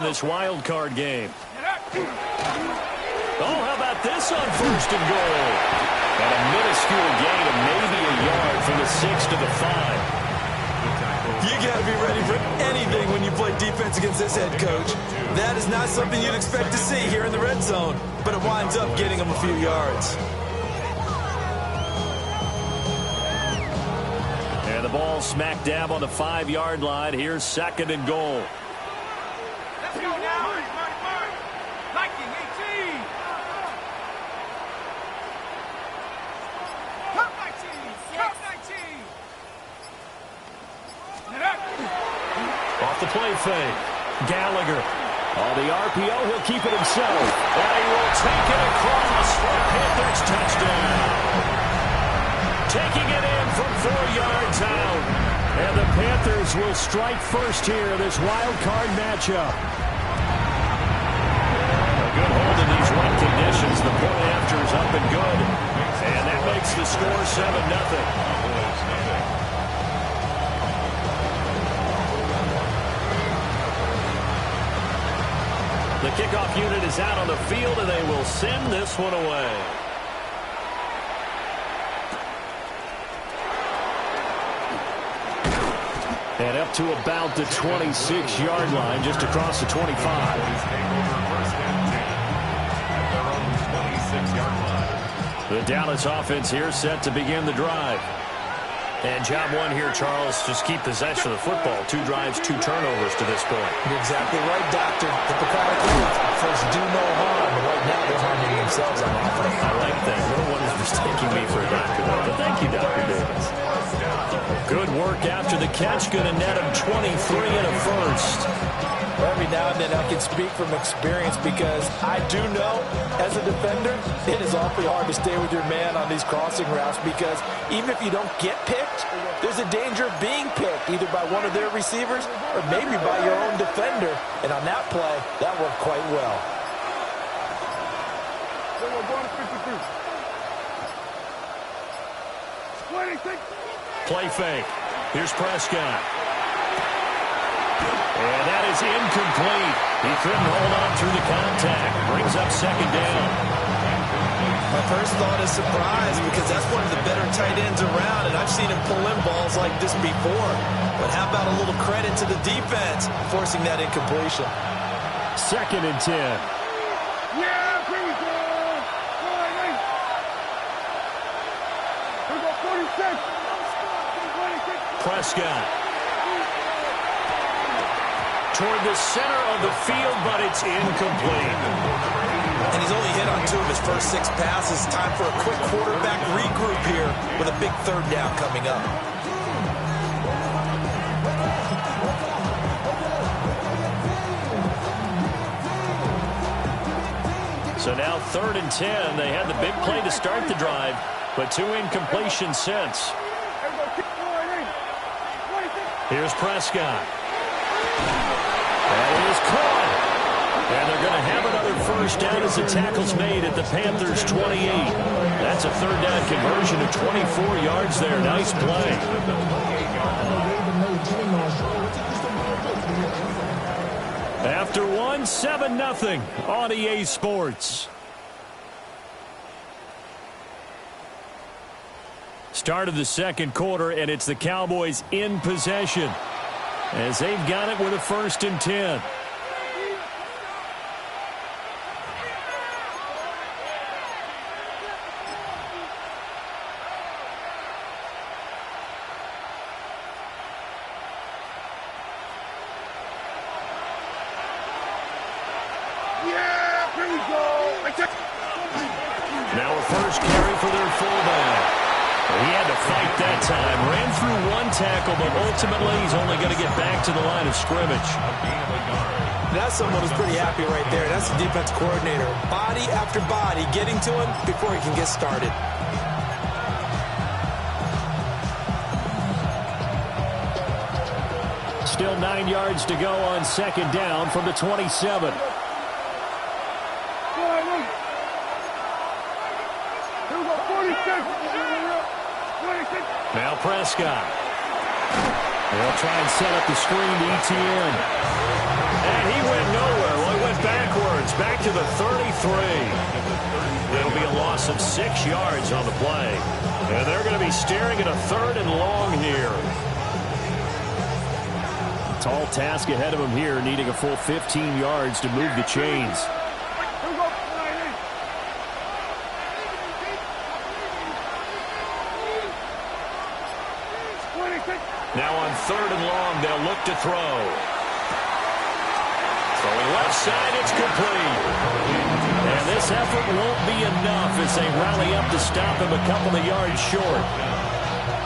This wild card game. Oh, how about this on first and goal? And a minuscule gain of maybe a yard from the 6 to the 5. You got to be ready for anything when you play defense against this head coach. That is not something you'd expect to see here in the red zone, but it winds up getting him a few yards. And the ball smack dab on the 5-yard line. Here's second and goal. Let's go now. Viking 18. Cup 19. Cup 19. Off the play fake. Gallagher. On the RPO, he'll keep it himself. And he will take it across for a Panthers touchdown. Taking it in from 4 yards out. And the Panthers will strike first here, this wild card matchup. A good hold in these wet conditions. The point after is up and good. And that makes the score 7-0. The kickoff unit is out on the field, and they will send this one away. And up to about the 26-yard line, just across the 25. The Dallas offense here set to begin the drive. And job one here, Charles, just keep possession of the football. 2 drives, 2 turnovers to this point. You're exactly right, Doctor. Hippocratic oath. First, do no harm. But right now, they're harming themselves on offense. I like that. No one is mistaking me for a doctor, though. But thank you, Dr. Davis. Good work after the catch. Going to net him 23 and a first. Every now and then I can speak from experience because I do know, as a defender, it is awfully hard to stay with your man on these crossing routes because even if you don't get picked, there's a danger of being picked either by one of their receivers or maybe by your own defender. And on that play, that worked quite well. Play fake. Here's Prescott. And that is incomplete. He couldn't hold on through the contact. Brings up second down. My first thought is surprise because that's one of the better tight ends around, and I've seen him pull in balls like this before. But how about a little credit to the defense forcing that incompletion? Second and 10. Yeah, here we go. Here we go, 46. Prescott. Toward the center of the field, but it's incomplete. And he's only hit on 2 of his first 6 passes. Time for a quick quarterback regroup here with a big 3rd down coming up. So now 3rd and 10. They had the big play to start the drive, but 2 incompletions since. Here's Prescott. That is caught. And they're going to have another first down as the tackle's made at the Panthers' 28. That's a 3rd down conversion of 24 yards there. Nice play. After one, 7-0 on EA Sports. Start of the second quarter, and it's the Cowboys in possession as they've got it with a 1st and 10. Yeah, here we go. Now a first carry for their fullback. He had to fight that time. Ran through 1 tackle, but ultimately he's only going to get back to the line of scrimmage. That's someone who's pretty happy right there. That's the defense coordinator. Body after body getting to him before he can get started. Still 9 yards to go on 2nd down from the 27. Now Prescott. They'll try and set up the screen to ETN. And he went nowhere. Well, he went backwards, back to the 33. It'll be a loss of 6 yards on the play. And they're going to be staring at a 3rd and long here. A tall task ahead of him here, needing a full 15 yards to move the chains. Now on 3rd and long, they'll look to throw. Throwing left side, it's complete. And this effort won't be enough as they rally up to stop him a couple of yards short.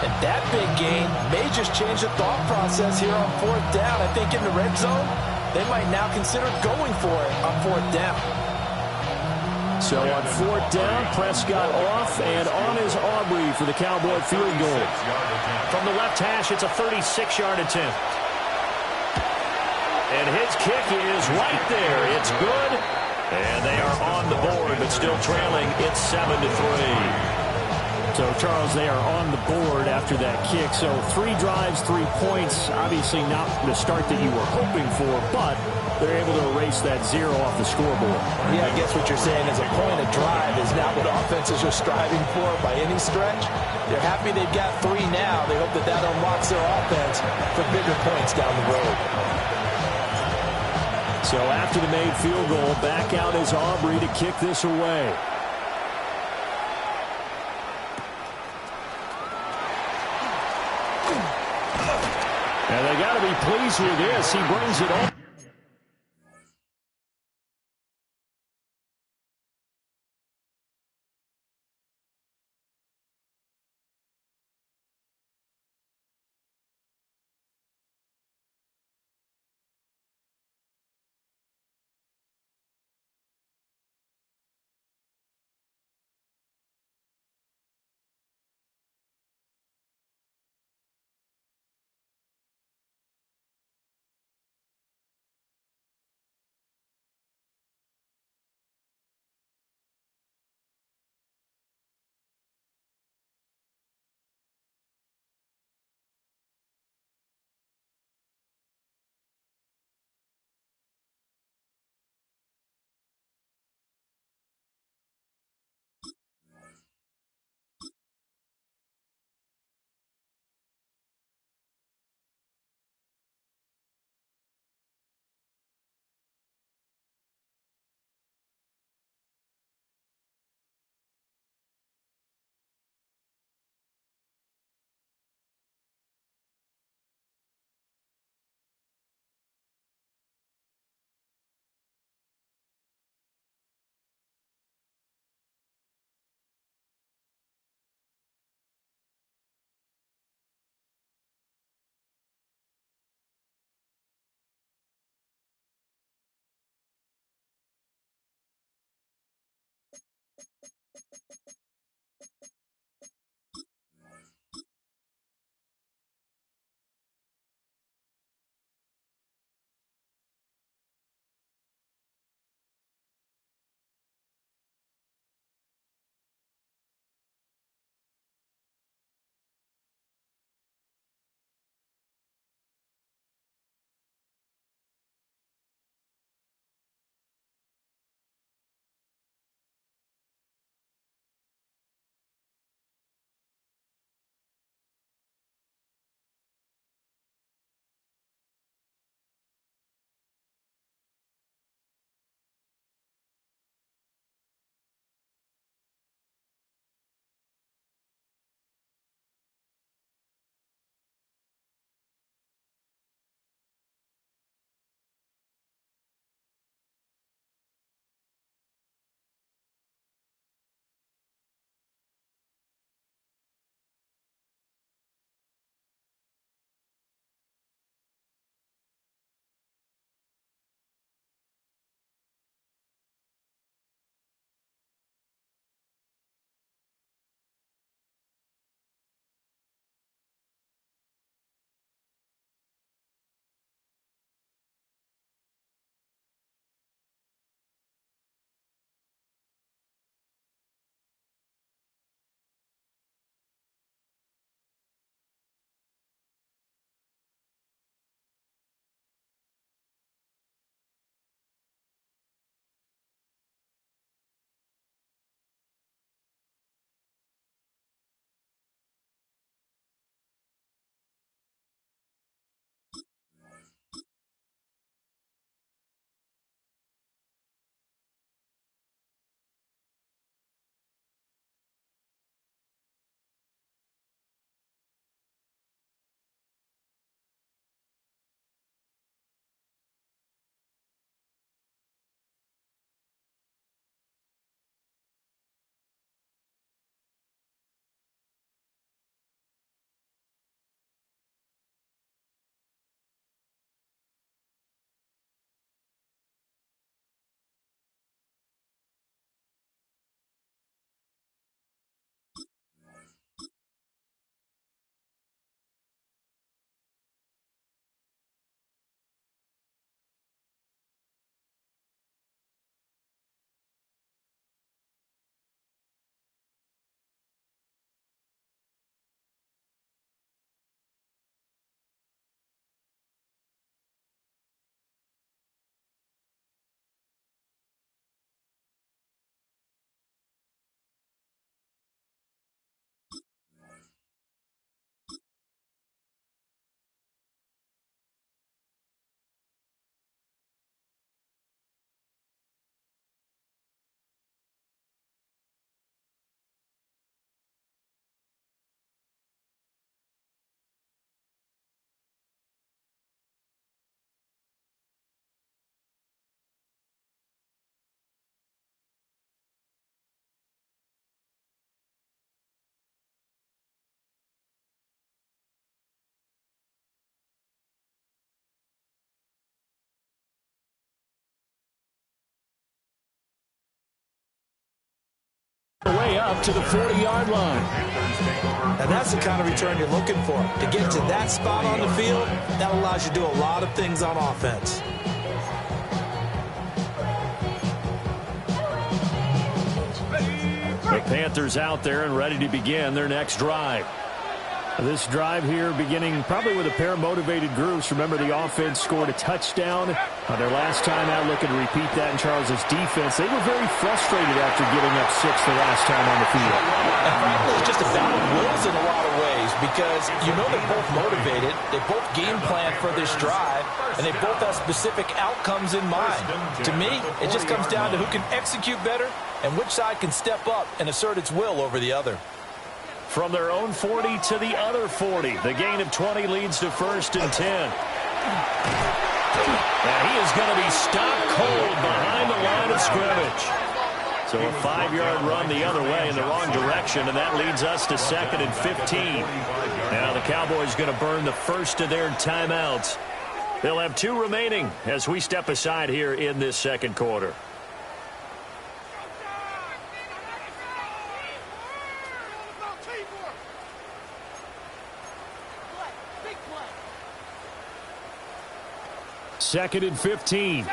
And that big gain may just change the thought process here on 4th down. I think in the red zone, they might now consider going for it on 4th down. So on 4th down, Bscott off, and on is Aubrey for the Cowboy field goal. From the left hash, it's a 36-yard attempt. And his kick is right there. It's good. And they are on the board, but still trailing. It's 7-3. So, Charles, they are on the board after that kick. So 3 drives, 3 points. Obviously not the start that you were hoping for, but they're able to erase that 0 off the scoreboard. Yeah, I guess what you're saying is a point of drive is not what offenses are striving for by any stretch. They're happy they've got 3 now. They hope that that unlocks their offense for bigger points down the road. So after the made field goal, back out is Aubrey to kick this away. And they got to be pleased with this. He brings it on. up to the 40-yard line. And that's the kind of return you're looking for. To get to that spot on the field, that allows you to do a lot of things on offense. The Panthers out there and ready to begin their next drive. This drive here beginning probably with a pair of motivated groups. Remember, the offense scored a touchdown on their last time out. Looking to repeat that in Charles's defense. They were very frustrated after giving up 6 the last time on the field. And frankly, it's just a battle of wills in a lot of ways because you know they're both motivated. They both game plan for this drive, and they both have specific outcomes in mind. To me, it just comes down to who can execute better and which side can step up and assert its will over the other. From their own 40 to the other 40. The gain of 20 leads to 1st and 10. And he is going to be stopped cold behind the line of scrimmage. So a 5-yard run the other way in the wrong direction, and that leads us to 2nd and 15. Now the Cowboys going to burn the first of their timeouts. They'll have 2 remaining as we step aside here in this second quarter. Second and 15.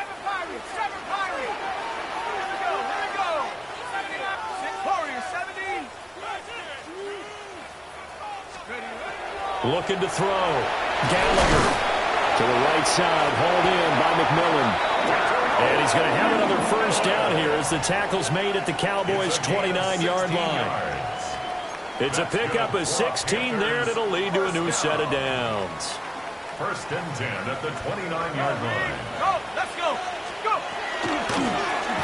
Looking to throw. Gallagher to the right side, hauled in by McMillan. And he's going to have another first down here as the tackle's made at the Cowboys' 29-yard line. It's a pickup of 16 there, and it'll lead to a new set of downs. 1st and 10 at the 29-yard line. Go, let's go, go.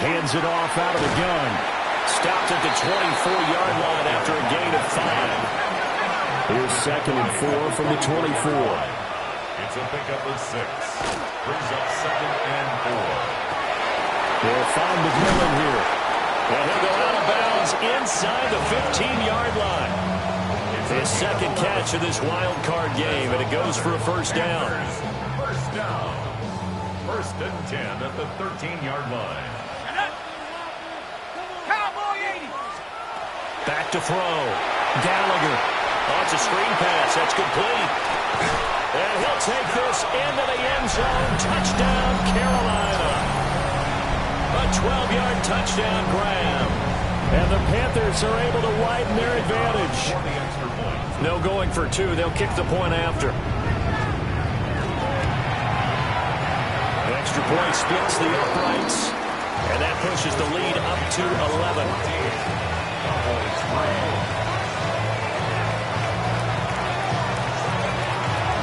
Hands it off out of the gun. Stopped at the 24-yard line after a gain of 5. Here's 2nd and 4 from the 24. It's a pickup of 6. Brings up 2nd and 4. They'll find McMillan here. And he'll go out of bounds inside the 15-yard line. His second catch of this wild card game, and it goes for a first down. First down. 1st and 10 at the 13-yard line. Cowboy 80. Back to throw. Gallagher. Oh, it's a screen pass. That's complete. And he'll take this into the end zone. Touchdown, Carolina. A 12-yard touchdown grab. And the Panthers are able to widen their advantage. No going for 2. They'll kick the point after. The extra point splits the uprights. And that pushes the lead up to 11.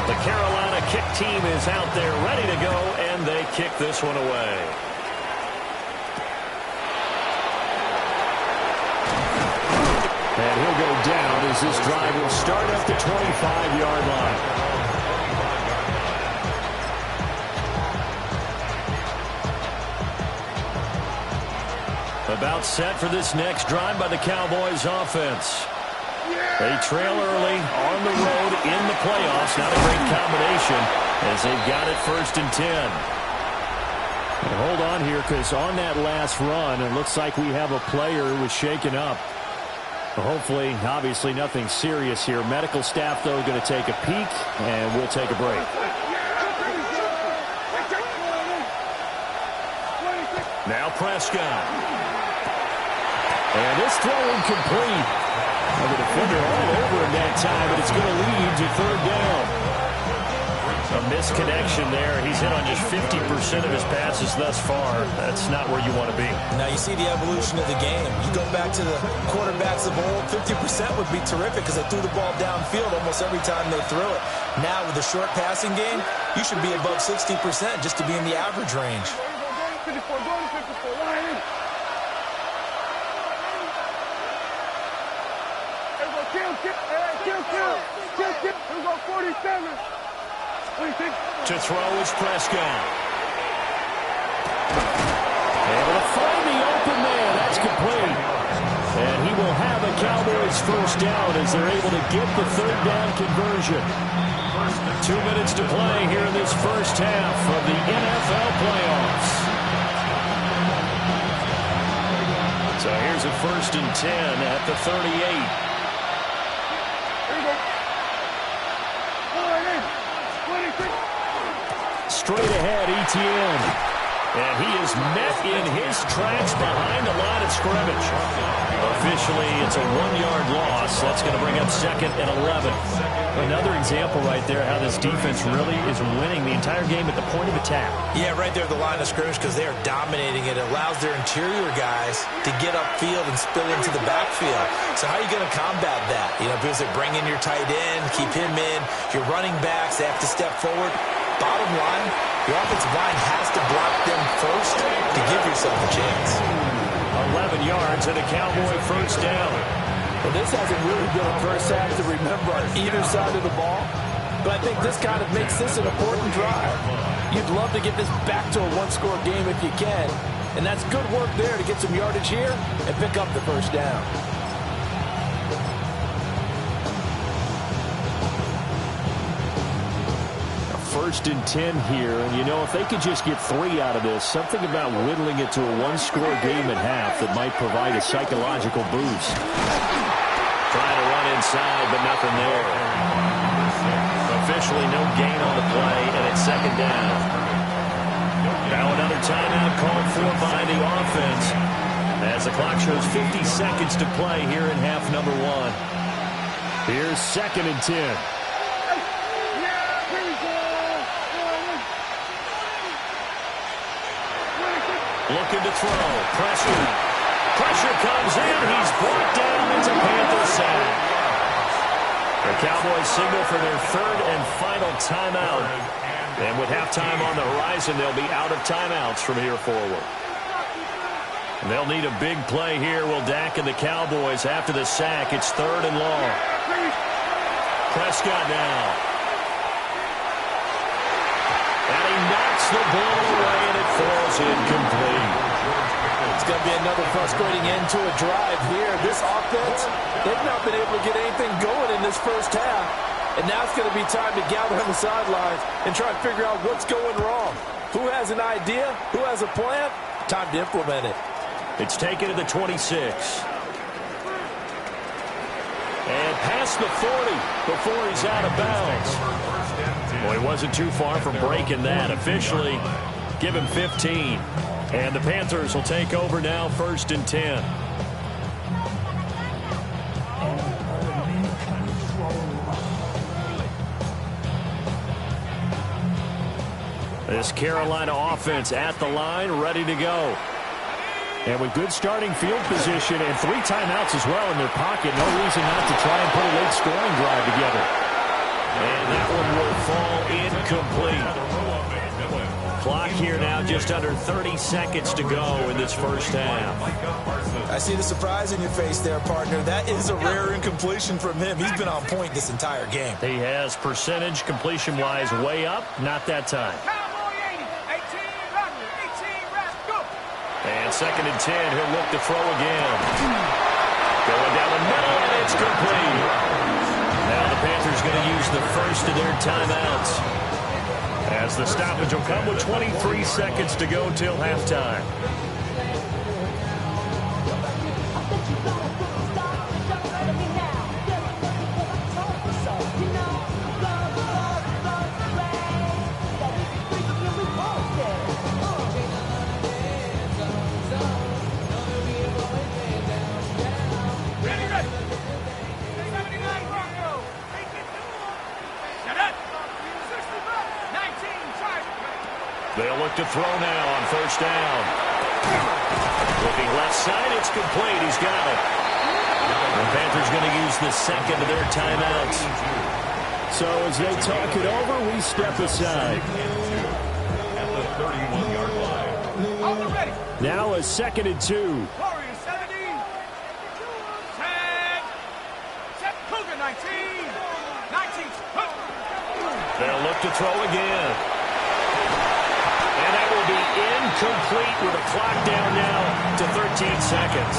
The Carolina kick team is out there ready to go, and they kick this one away. And he'll go down as this drive will start at the 25-yard line. About set for this next drive by the Cowboys offense. They trail early on the road in the playoffs. Not a great combination as they've got it 1st and 10. And hold on here because on that last run, it looks like we have a player who was shaken up. Hopefully, obviously, nothing serious here. Medical staff, though, going to take a peek, and we'll take a break. Now Prescott. And this throw incomplete. And the defender all over him that time, but it's going to lead to 3rd down. A misconnection there. He's hit on just 50% of his passes thus far. That's not where you want to be. Now you see the evolution of the game. You go back to the quarterbacks of old, 50% would be terrific because they threw the ball downfield almost every time they threw it. Now with the short passing game, you should be above 60% just to be in the average range. 54, going to 54, line in. Here we go, kill. Here we go, 47. To throw is Prescott. Able to find the open man. That's complete. And he will have a Cowboys first down as they're able to get the 3rd down conversion. 2 minutes to play here in this first half of the NFL playoffs. So here's a 1st and 10 at the 38. Straight ahead, Etienne. And he is met in his tracks behind the line of scrimmage. Officially, it's a 1-yard loss. That's going to bring up 2nd and 11. Another example right there how this defense really is winning the entire game at the point of attack. Yeah, right there at the line of scrimmage because they are dominating it. It allows their interior guys to get upfield and spill into the backfield. So how are you going to combat that? You know, because they bring in your tight end, keep him in. Your running backs, they have to step forward. Bottom line, your offensive line has to block them first to give yourself a chance. 11 yards and a Cowboy 1st down. Well, this hasn't really been a first half to remember on either side of the ball, but I think this kind of makes this an important drive. You'd love to get this back to a one-score game if you can, and that's good work there to get some yardage here and pick up the 1st down. 1st and 10 here, and you know, if they could just get 3 out of this, something about whittling it to a 1-score game at half that might provide a psychological boost. Trying to run inside, but nothing there. Officially no gain on the play, and it's 2nd down. Now another timeout called for by the offense as the clock shows 50 seconds to play here in half number 1. Here's 2nd and 10. Looking to throw. Pressure. Pressure comes in. He's brought down. It's a Panther sack. The Cowboys signal for their 3rd and final timeout. And with halftime on the horizon, they'll be out of timeouts from here forward. And they'll need a big play here. Will Dak and the Cowboys after the sack. It's 3rd and long. Prescott now. And he knocks the ball away, and it falls incomplete. It's going to be another frustrating end to a drive here. This offense, they've not been able to get anything going in this 1st half. And now it's going to be time to gather on the sidelines and try and figure out what's going wrong. Who has an idea? Who has a plan? Time to implement it. It's taken to the 26. And past the 40 before he's out of bounds. Well, he wasn't too far from breaking that. Officially, give him 15. And the Panthers will take over now, 1st and 10. This Carolina offense at the line, ready to go. And with good starting field position and 3 timeouts as well in their pocket, no reason not to try and put a late scoring drive together. And that one will fall incomplete. Clock here now just under 30 seconds to go in this 1st half. I see the surprise in your face there, partner. That is a rare incompletion from him. He's been on point this entire game. He has percentage completion-wise way up, not that time. And 2nd and 10, he'll look to throw again. Going down the middle, and it's complete. Now the Panthers going to use the 1st of their timeouts, as the stoppage will come with 23 seconds to go till halftime. They'll look to throw now on 1st down. Looking left side, it's complete. He's got it. The Panthers going to use the 2nd of their timeouts. So as they talk it over, we step aside. At the 31-yard line. Now a 2nd and 2. Warriors 70. Set Cougar 19. 19. They'll look to throw again. And that will be incomplete with a clock down now to 13 seconds.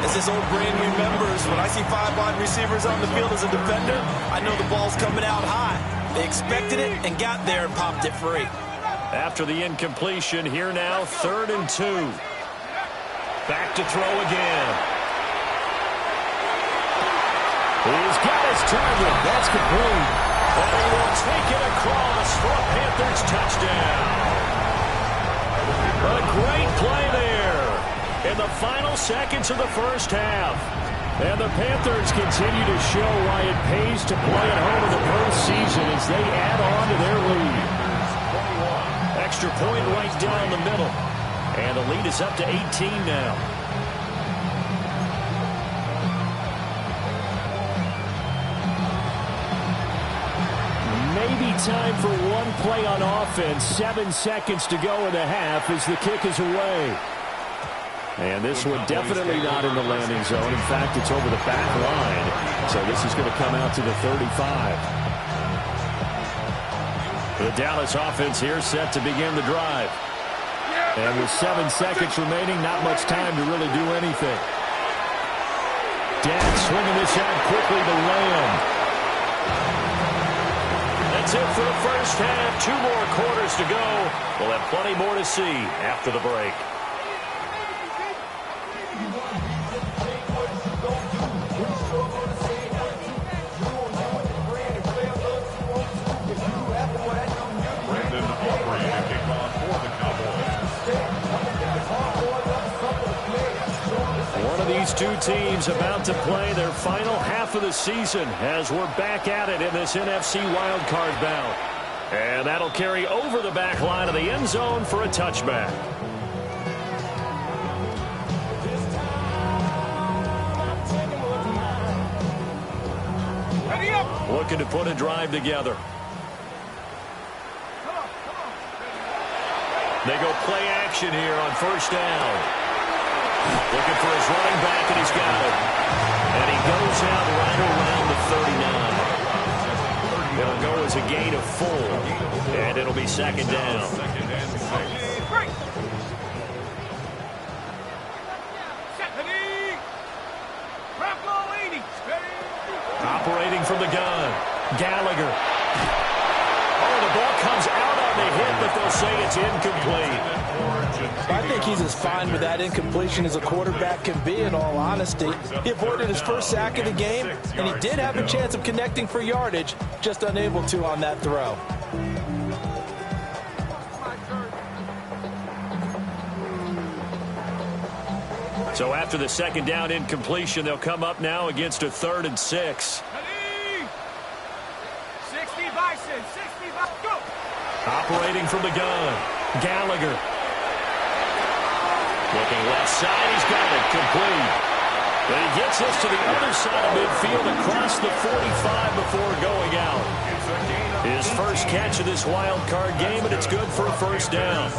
As this old brain remembers, when I see 5 wide receivers on the field as a defender, I know the ball's coming out high. They expected it and got there and popped it free. After the incompletion, here now, 3rd and 2. Back to throw again. He's got his target. That's complete. And he will take it across for a Panthers touchdown. A great play there in the final seconds of the first half. And the Panthers continue to show why it pays to play at home in the postseason as they add on to their lead. Extra point right down the middle. And the lead is up to 18 now. Maybe time for one play on offense. 7 seconds to go in the half as the kick is away. And this one definitely not in the landing zone. In fact, it's over the back line. So this is going to come out to the 35. The Dallas offense here set to begin the drive. And with 7 seconds remaining, not much time to really do anything. Dak swinging this out quickly to Lamb. That's it for the first half. 2 more quarters to go. We'll have plenty more to see after the break. These two teams about to play their final half of the season as we're back at it in this NFC wildcard bout. And that'll carry over the back line of the end zone for a touchback. Looking to put a drive together. They go play action here on first down. Looking for his running back, and he's got it. And he goes out right around the 39. It'll go as a gain of 4, and it'll be second down. Operating from the gun, Gallagher. Oh, the ball comes out on the hit, but they'll say it's incomplete. I think he's as fine with that incompletion as a quarterback can be, in all honesty. He avoided his first sack of the game, and he did have a chance of connecting for yardage, just unable to on that throw. So after the second down incompletion, they'll come up now against a 3rd and 6. 60 Bison, 60 Bison, go! Operating from the gun, Gallagher. Looking left side, he's got it, complete. But he gets this to the other side of midfield across the 45 before going out. His first catch of this wild card game, and it's good for a first down.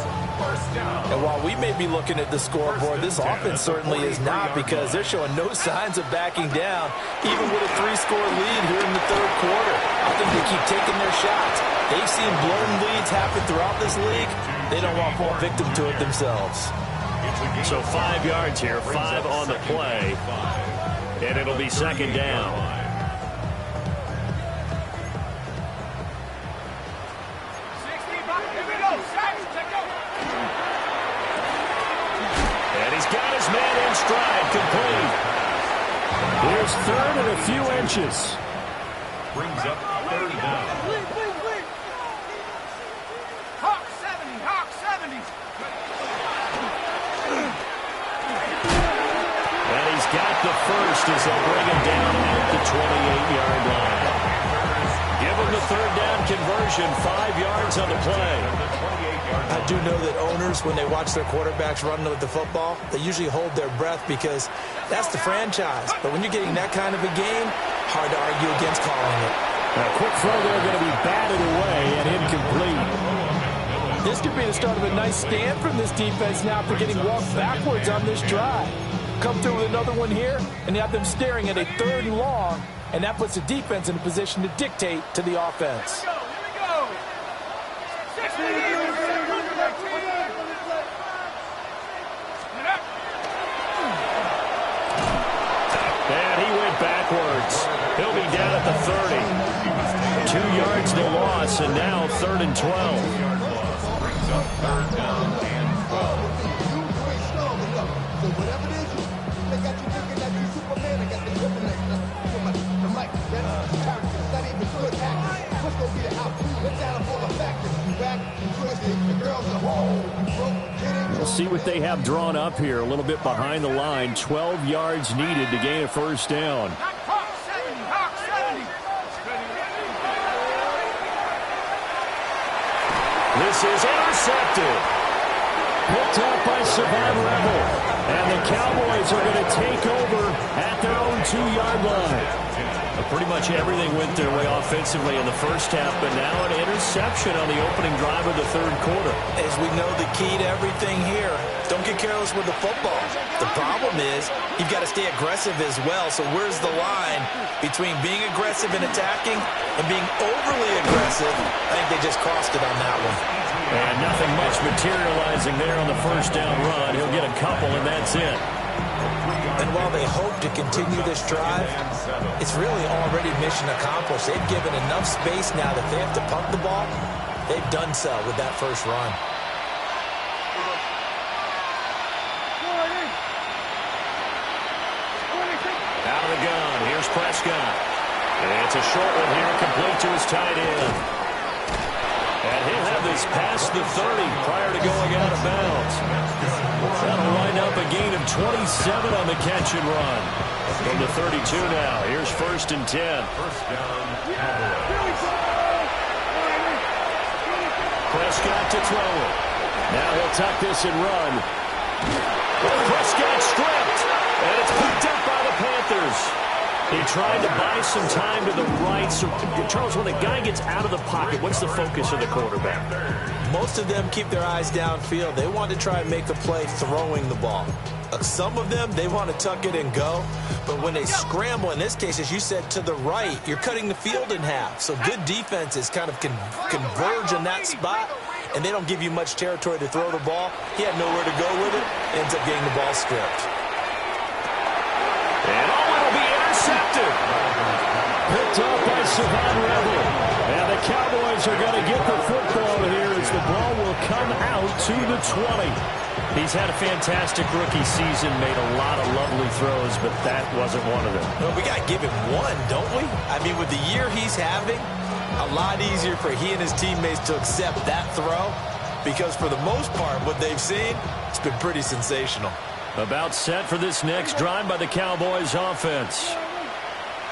And while we may be looking at the scoreboard, this offense certainly is not, because they're showing no signs of backing down, even with a 3-score lead here in the 3rd quarter. I think they keep taking their shots. They've seen blown leads happen throughout this league. They don't want to fall victim to it themselves. So 5 yards here, 5 on the play, and it'll be second down. And he's got his man in stride, complete. Here's 3rd and a few inches. Brings up 3rd down. Hawk 70, Hawk 70. Got the first as they'll bring him down at the 28-yard line. Give him the 3rd down conversion, 5 yards on the play. I do know that owners, when they watch their quarterbacks run with the football, they usually hold their breath because that's the franchise. But when you're getting that kind of a game, hard to argue against calling it. A quick throw there going to be batted away and incomplete. This could be the start of a nice stand from this defense now for getting walked backwards on this drive. Come through with another one here, and you have them staring at a 3rd and long, and that puts the defense in a position to dictate to the offense. Here we go. 60. And he went backwards. He'll be down at the 30. 2 yards to loss, and now 3rd and 12. Brings up 3rd down and 12. see what they have drawn up here. A little bit behind the line. 12 yards needed to gain a first down. This is intercepted. Picked up by Savon Rebel. And the Cowboys are going to take over at their own 2-yard line. Pretty much everything went their way offensively in the first half, but now an interception on the opening drive of the third quarter. As we know, the key to everything here, don't get careless with the football. The problem is you've got to stay aggressive as well. So where's the line between being aggressive and attacking and being overly aggressive? I think they just crossed it on that one. And nothing much materializing there on the first down run. He'll get a couple, and that's it. And while they hope to continue this drive, it's really already mission accomplished. They've given enough space now that they have to punt the ball. They've done so with that first run. Out of the gun, here's Bscott. And it's a short one here, complete to his tight end. And he'll have this past the 30 prior to going out of bounds. That'll wind up a gain of 27 on the catch and run. From the 32 now, here's 1st and 10. First down, Cowboys. Bscott to throw it. Now he'll tuck this and run. Bscott stripped. And it's picked up by the Panthers. He tried to buy some time to the right. So, Charles, when a guy gets out of the pocket, what's the focus of the quarterback? Most of them keep their eyes downfield. They want to try and make a play throwing the ball. Some of them, they want to tuck it and go. But when they scramble, in this case, as you said, to the right, you're cutting the field in half. So good defenses kind of converge in that spot, and they don't give you much territory to throw the ball. He had nowhere to go with it. Ends up getting the ball stripped. And it'll be intercepted. Picked up by Savon Rebel. And the Cowboys are going to get the football here as the ball will come out to the 20. He's had a fantastic rookie season, made a lot of lovely throws, but that wasn't one of them. Well, we got to give him one, don't we? I mean, with the year he's having, a lot easier for he and his teammates to accept that throw because for the most part, what they've seen, it's been pretty sensational. About set for this next drive by the Cowboys offense.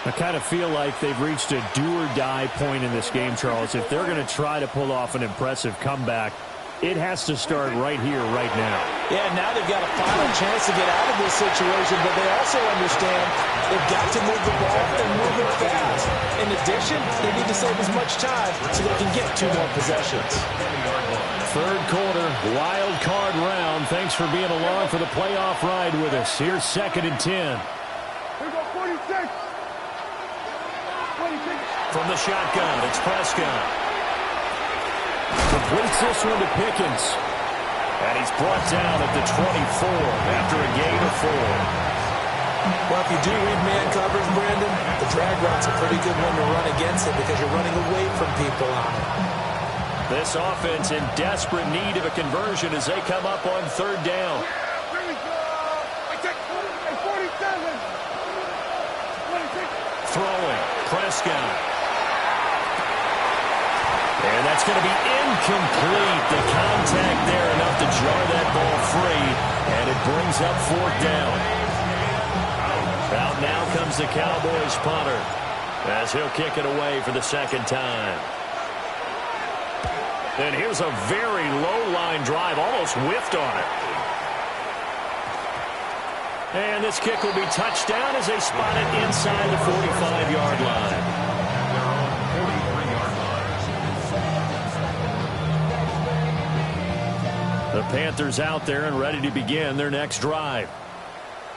I kind of feel like they've reached a do-or-die point in this game, Charles. If they're going to try to pull off an impressive comeback, it has to start right here, right now. Yeah, now they've got a final chance to get out of this situation, but they also understand they've got to move the ball and move it fast. In addition, they need to save as much time so they can get 2 more possessions. Third quarter, wild card round. Thanks for being along for the playoff ride with us. Here's 2nd and 10. Here we go, 46. 46. From the shotgun, it's Bscott. Completes this one to Pickens. And he's brought down at the 24 after a gain of 4. Well, if you do read man covers, Brandon, the drag route's a pretty good one to run against it because you're running away from people on it. This offense in desperate need of a conversion as they come up on 3rd down. Here we go. I take 47. 26. Throwing, Bscott. And that's going to be incomplete. The contact there enough to jar that ball free. And it brings up 4th down. Out now comes the Cowboys punter as he'll kick it away for the 2nd time. And here's a very low-line drive, almost whiffed on it. And this kick will be touched down as they spot it inside the 45-yard line. The Panthers out there and ready to begin their next drive.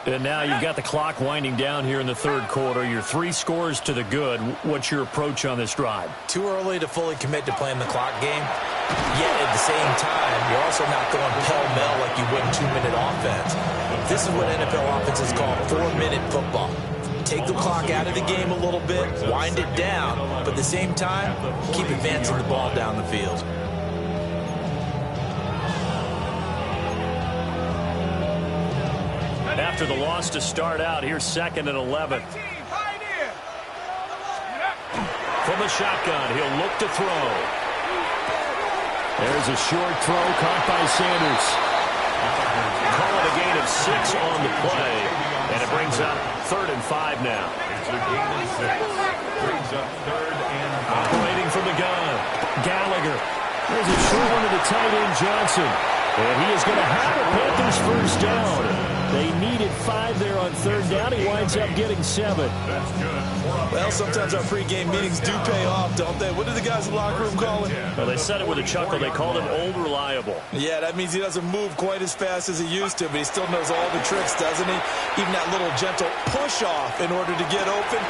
And now you've got the clock winding down here in the 3rd quarter. Your 3 scores to the good. What's your approach on this drive? Too early to fully commit to playing the clock game. Yet at the same time, you're also not going pell-mell like you would 2-minute offense. This is what NFL offenses call 4-minute football. Take the clock out of the game a little bit, wind it down, but at the same time, keep advancing the ball down the field. After the loss to start out, here's 2nd and 11. From the shotgun, he'll look to throw. There's a short throw caught by Sanders. yards on the play, and it brings up 3rd and 5 now. It's a gain of 6. Brings up 3rd and 5. Operating from the gun, Gallagher. There's a short one to the tight end, Johnson. And he is going to have the Panthers first down. They needed 5 there on 3rd down. He winds up getting 7. That's good. Well, sometimes our pregame meetings do pay off, don't they? What do the guys in the locker room call him? Well, they said it with a chuckle. They called him Old Reliable. Yeah, that means he doesn't move quite as fast as he used to, but he still knows all the tricks, doesn't he? Even that little gentle push-off in order to get open,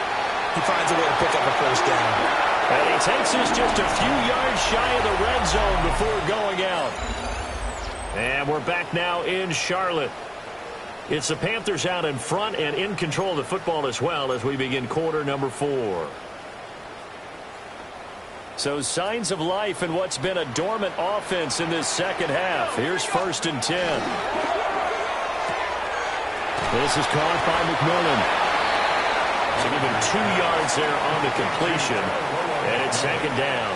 he finds a way to pick up a first down. And he takes us just a few yards shy of the red zone before going out. And we're back now in Charlotte. It's the Panthers out in front and in control of the football as well as we begin quarter number 4. So signs of life in what's been a dormant offense in this second half. Here's 1st and 10. This is caught by McMillan. So given 2 yards there on the completion, and it's 2nd down.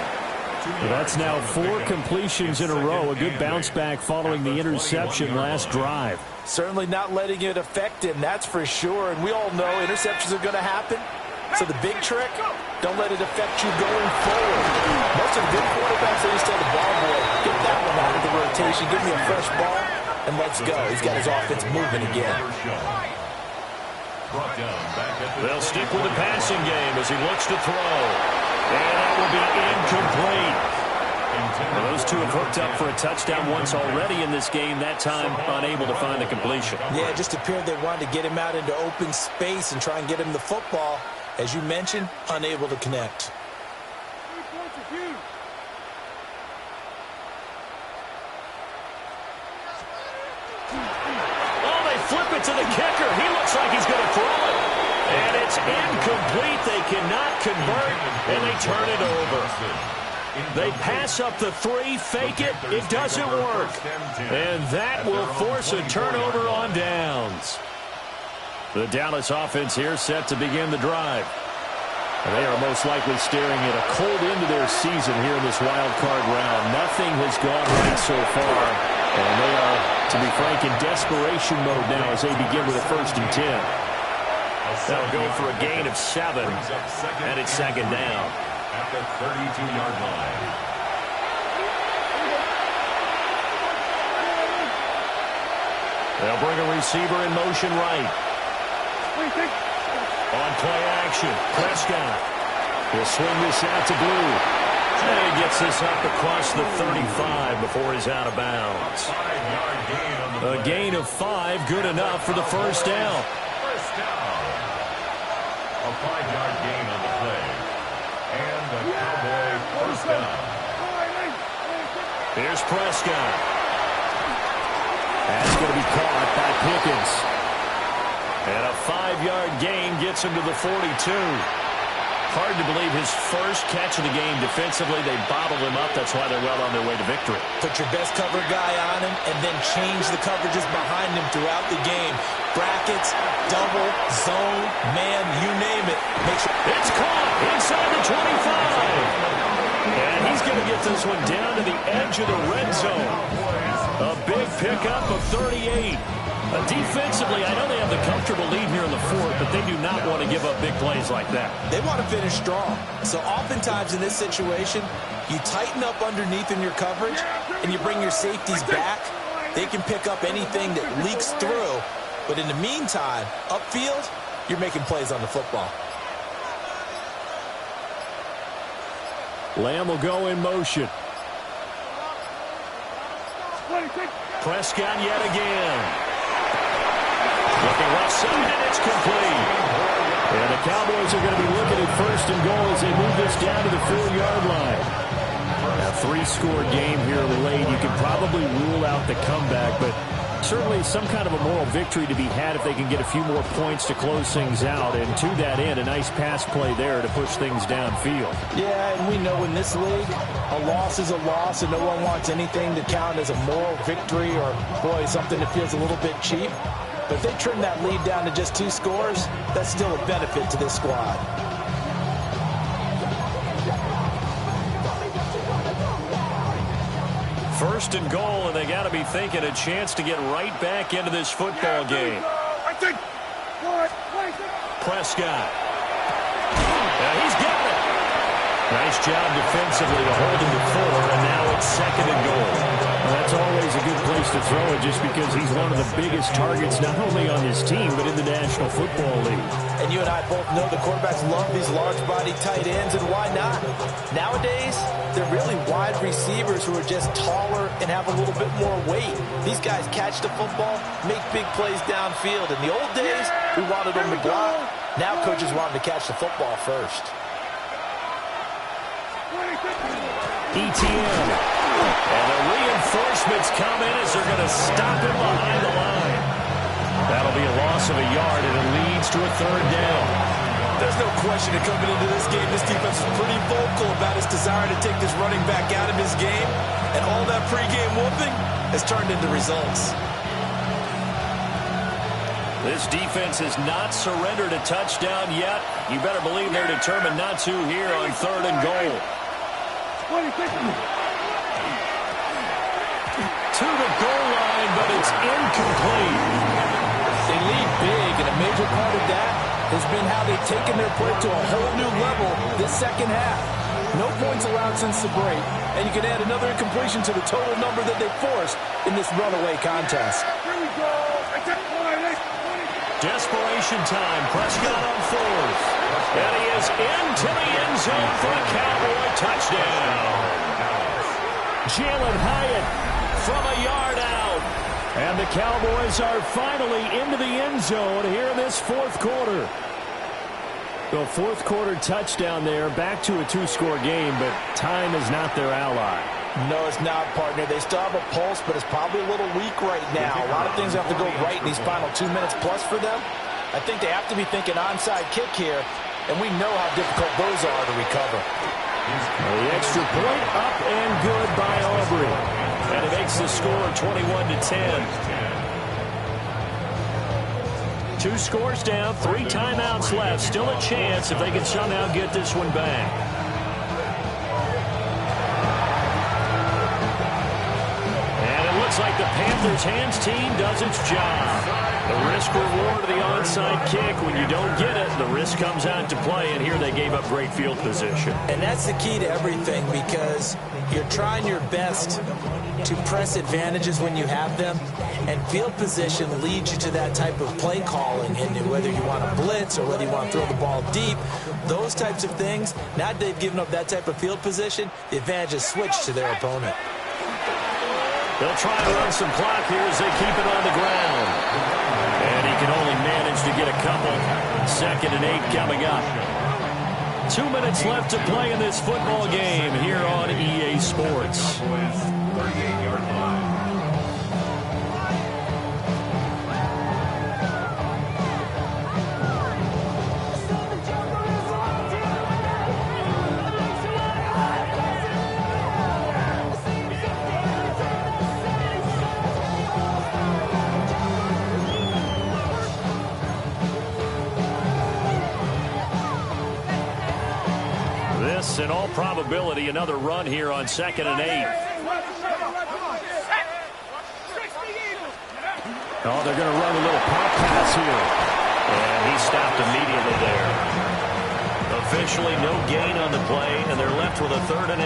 Well, that's now 4 completions in a row. A good bounce back following the interception last drive. Certainly not letting it affect him, that's for sure. And we all know interceptions are going to happen. So the big trick, don't let it affect you going forward. Most of the good quarterbacks, they just tell the ball boy, get that one out of the rotation, give me a fresh ball, and let's go. He's got his offense moving again. They'll stick with the passing game as he looks to throw. And that will be incomplete. Well, those two have hooked up for a touchdown once already in this game. That time, unable to find the completion. Yeah, it just appeared they wanted to get him out into open space and try and get him the football. As you mentioned, unable to connect. Oh, they flip it to the kicker. He looks like he's going to throw it. And it's incomplete. They cannot convert, and they turn it over. They pass up the 3, fake it. It doesn't work. And that will force a turnover on downs. The Dallas offense here set to begin the drive. And they are most likely staring at a cold end to their season here in this wild card round. Nothing has gone right so far. And they are, to be frank, in desperation mode now as they begin with a 1st and 10. They'll go for a gain of 7, and it's 2nd down. At the 32-yard line. They'll bring a receiver in motion right. On play action, Bscott will swing this out to Blue. And he gets this up across the 35 before he's out of bounds. A gain of 5, good enough for the first down. A 5-yard gain on the play. And the Cowboy first down. Here's Bscott. That's going to be caught by Pickens. And a 5-yard gain gets him to the 42. Hard to believe his first catch of the game defensively. They bottled him up. That's why they're well on their way to victory. Put your best cover guy on him and then change the coverages behind him throughout the game. Brackets, double, zone, man, you name it. Make sure it's caught inside the 25. And he's going to get this one down to the edge of the red zone. A big pickup of 38. Defensively, I know they have the comfortable lead here in the 4th, but they do not want to give up big plays like that. They want to finish strong. So oftentimes in this situation, you tighten up underneath in your coverage, and you bring your safeties back. They can pick up anything that leaks through. But in the meantime, upfield, you're making plays on the football. Lamb will go in motion. Bscott yet again. Looking left side, and it's complete. And the Cowboys are going to be looking at 1st and goal as they move this down to the 4-yard line. A 3-score game here late. You can probably rule out the comeback, but certainly some kind of a moral victory to be had if they can get a few more points to close things out. And to that end, a nice pass play there to push things downfield. Yeah, and we know in this league, a loss is a loss, and no one wants anything to count as a moral victory or, boy, something that feels a little bit cheap. But if they trim that lead down to just 2 scores, that's still a benefit to this squad. First and goal, and they got to be thinking a chance to get right back into this football game. Bscott. He's got it. Nice job defensively to hold him to 4, and now it's second and goal. Well, that's always a good place to throw it just because he's one of the biggest targets not only on his team but in the National Football League. And you and I both know the quarterbacks love these large-body tight ends, and why not? Nowadays, they're really wide receivers who are just taller and have a little bit more weight. These guys catch the football, make big plays downfield. In the old days, we wanted them to block. Now coaches want them to catch the football first. ETN. And the reinforcements come in as they're going to stop him behind the line. That'll be a loss of a yard, and it leads to a third down. There's no question that coming into this game, this defense is pretty vocal about its desire to take this running back out of his game. And all that pregame whooping has turned into results. This defense has not surrendered a touchdown yet. You better believe they're determined not to here on third and goal. To the goal line, but it's incomplete. They lead big, and a major part of that has been how they've taken their play to a whole new level this second half. No points allowed since the break, and you can add another incompletion to the total number that they forced in this runaway contest. Desperation time. Bscott on 4th. And he is into the end zone for a Cowboy touchdown. Jalen Hyatt from a yard out. And the Cowboys are finally into the end zone here in this fourth quarter. The fourth quarter touchdown there, back to a 2-score game, but time is not their ally. No, it's not, partner. They still have a pulse, but it's probably a little weak right now. A lot of things have to go right in these final 2 minutes plus for them. I think they have to be thinking onside kick here, and we know how difficult those are to recover. The extra point up and good by Aubrey. And it makes the score 21-10. 2 scores down, 3 timeouts left. Still a chance if they can somehow get this one back. And it looks like the Panthers' hands team does its job. The risk-reward of the onside kick. When you don't get it, the risk comes out to play, and here they gave up great field position. And that's the key to everything, because you're trying your best to press advantages when you have them, and field position leads you to that type of play calling. And whether you want to blitz or whether you want to throw the ball deep, those types of things, now that they've given up that type of field position, the advantage is switched to their opponent. They'll try to run some clock here as they keep it on the ground. And he can only manage to get a couple. 2nd and 8 coming up. 2 minutes left to play in this football game here on EA Sports. 38-yard line. In all probability, another run here on 2nd and 8. Oh, they're going to run a little pop pass here. And he stopped immediately there. Officially no gain on the play, and they're left with a 3rd and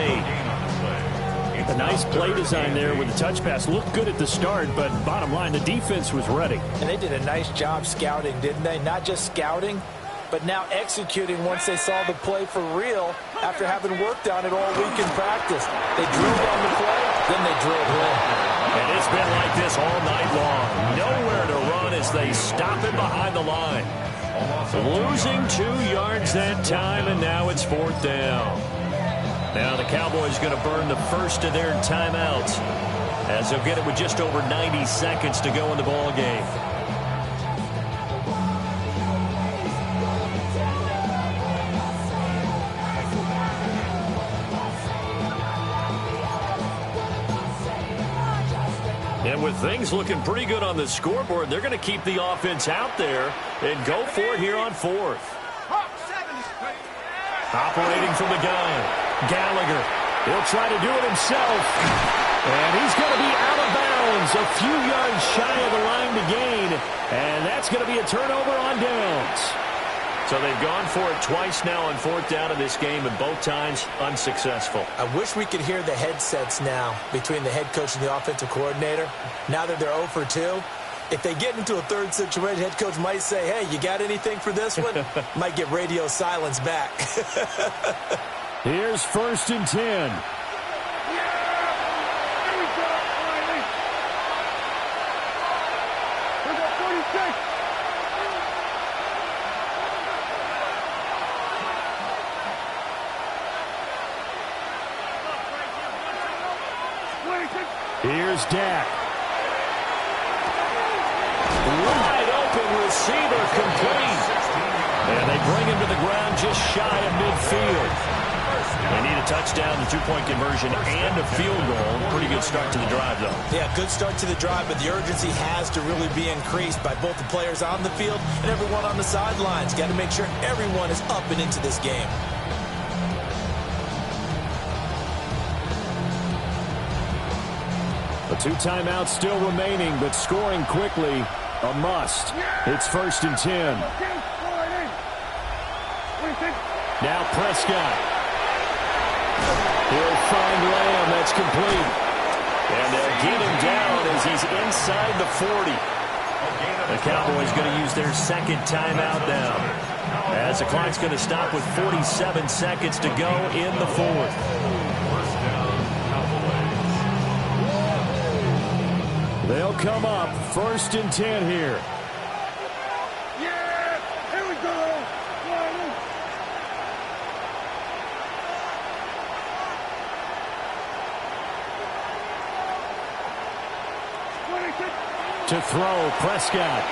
8. A nice play design there with the touch pass. Looked good at the start, but bottom line, the defense was ready. And they did a nice job scouting, didn't they? Not just scouting, but now executing once they saw the play for real after having worked on it all week in practice. They drilled on the play, then they drilled in. And it's been like this all night long. Nowhere to run as they stop it behind the line. Losing 2 yards that time, and now it's 4th down. Now the Cowboys going to burn the first of their timeouts as they'll get it with just over 90 seconds to go in the ball game. And with things looking pretty good on the scoreboard, they're going to keep the offense out there and go for it here on 4th. Operating from the gun, Gallagher. He'll try to do it himself. And he's going to be out of bounds, a few yards shy of the line to gain. And that's going to be a turnover on downs. So they've gone for it twice now on fourth down in this game, and both times unsuccessful. I wish we could hear the headsets now between the head coach and the offensive coordinator. Now that they're 0 for 2, if they get into a third situation, head coach might say, hey, you got anything for this one? Might get radio silence back. Here's 1st and 10. Here's Dak. Wide open receiver complete. And they bring him to the ground just shy of midfield. They need a touchdown, the 2-point conversion, and a field goal. Pretty good start to the drive, though. Yeah, good start to the drive, but the urgency has to really be increased by both the players on the field and everyone on the sidelines. Got to make sure everyone is up and into this game. The 2 timeouts still remaining, but scoring quickly, a must. It's 1st and 10. Now Prescott. He'll find Lamb. That's complete. And they'll get him down as he's inside the 40. The Cowboys going to use their second timeout now, as the clock's going to stop with 47 seconds to go in the 4th. They'll come up 1st and 10 here. Yeah, here we go. To throw, Prescott.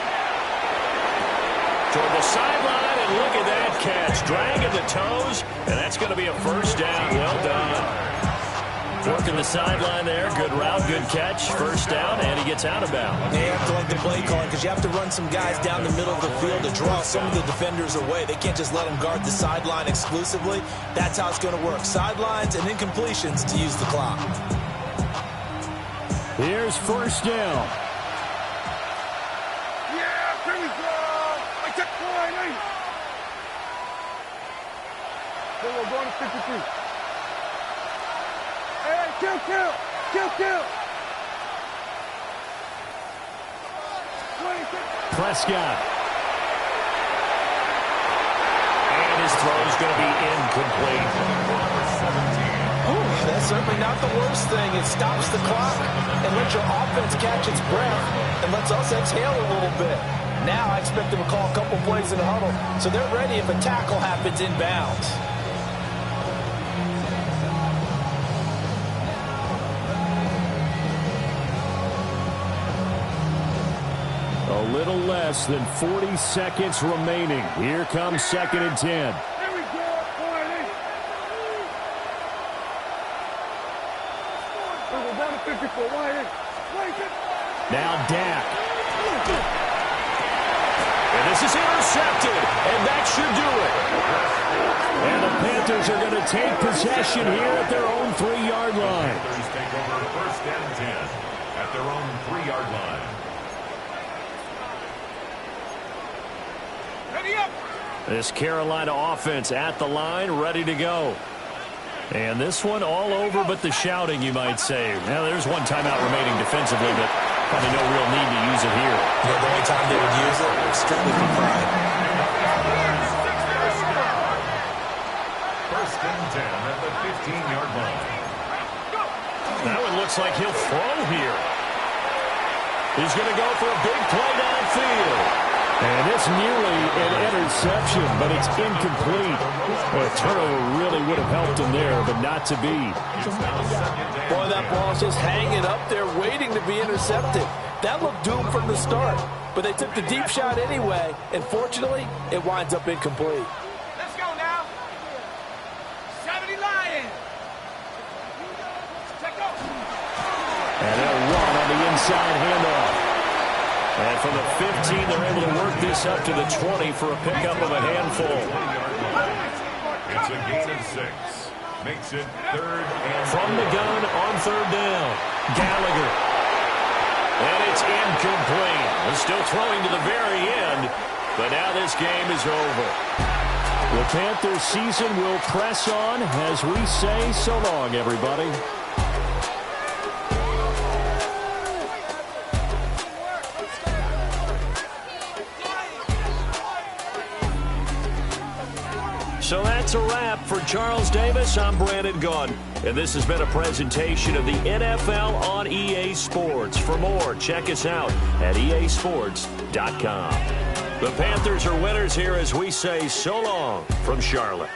Toward the sideline, and look at that catch. Dragging the toes, and that's going to be a first down. Well done. Working the sideline there. Good route, good catch. First down, and he gets out of bounds. They have to like the play calling because you have to run some guys down the middle of the field to draw some of the defenders away. They can't just let them guard the sideline exclusively. That's how it's going to work. Sidelines and incompletions to use the clock. Here's 1st down. Yeah, here we go. I took 4-8. So we're going to 53. Hey, kill. Prescott. And his throw is going to be incomplete. That's certainly not the worst thing. It stops the clock and lets your offense catch its breath and lets us exhale a little bit. Now I expect them to call a couple plays in the huddle so they're ready if a tackle happens inbounds. A little less than 40 seconds remaining. Here comes 2nd and 10. Here we go, 4-8. We're down to 54, 1-8. Now Dak. And this is intercepted, and that should do it. And the Panthers are going to take possession here at their own 3-yard line. Panthers take over 1st and 10 at their own 3-yard line. This Carolina offense at the line, ready to go. And this one all over but the shouting, you might say. Now, there's one timeout remaining defensively, but probably no real need to use it here. Yeah, the only time they would use it is strictly for pride. 1st and 10 at the 15-yard line. That one looks like he'll throw here. He's going to go for a big play downfield. And it's nearly an interception, but it's incomplete. Well, a turnover really would have helped him there, but not to be. Boy, that ball's just hanging up there waiting to be intercepted. That looked doomed from the start, but they took the deep shot anyway, and fortunately, it winds up incomplete. Let's go now. 70 Lions. Check go. And they'll run on the inside handoff. And from the 15, they're able to work this up to the 20 for a pickup of a handful. It's a gain of 6. makes it 3rd and From the gun on 3rd down, Gallagher. And it's incomplete. He's still throwing to the very end, but now this game is over. The Panthers season will press on as we say so long, everybody. So that's a wrap. For Charles Davis, I'm Brandon Gaudin. And this has been a presentation of the NFL on EA Sports. For more, check us out at easports.com. The Panthers are winners here as we say so long from Charlotte.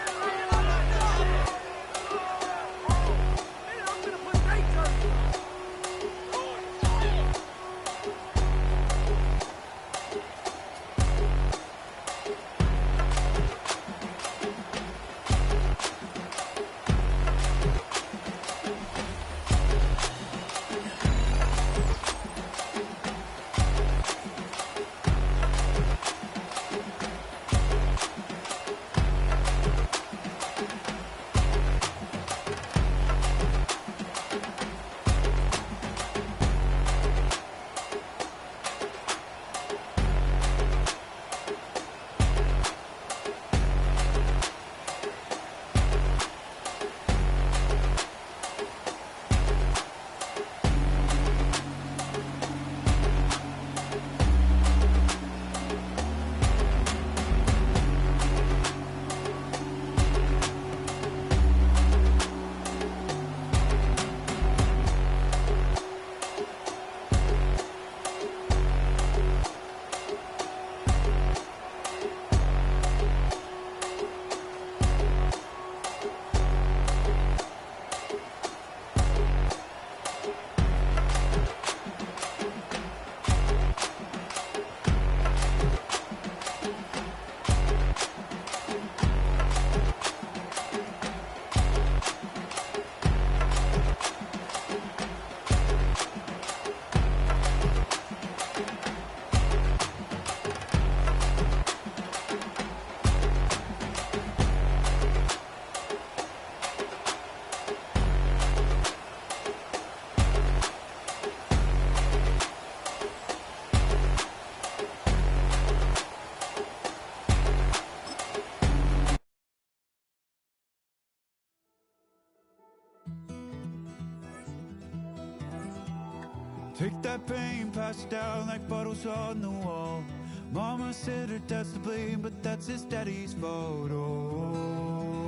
Take that pain, pass it down like bottles on the wall. Mama said her dad's to blame, but that's his daddy's fault. Oh,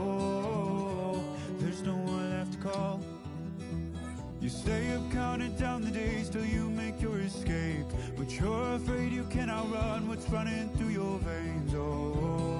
there's no one left to call. You stay up counting down the days till you make your escape, but you're afraid you cannot run what's running through your veins. Oh,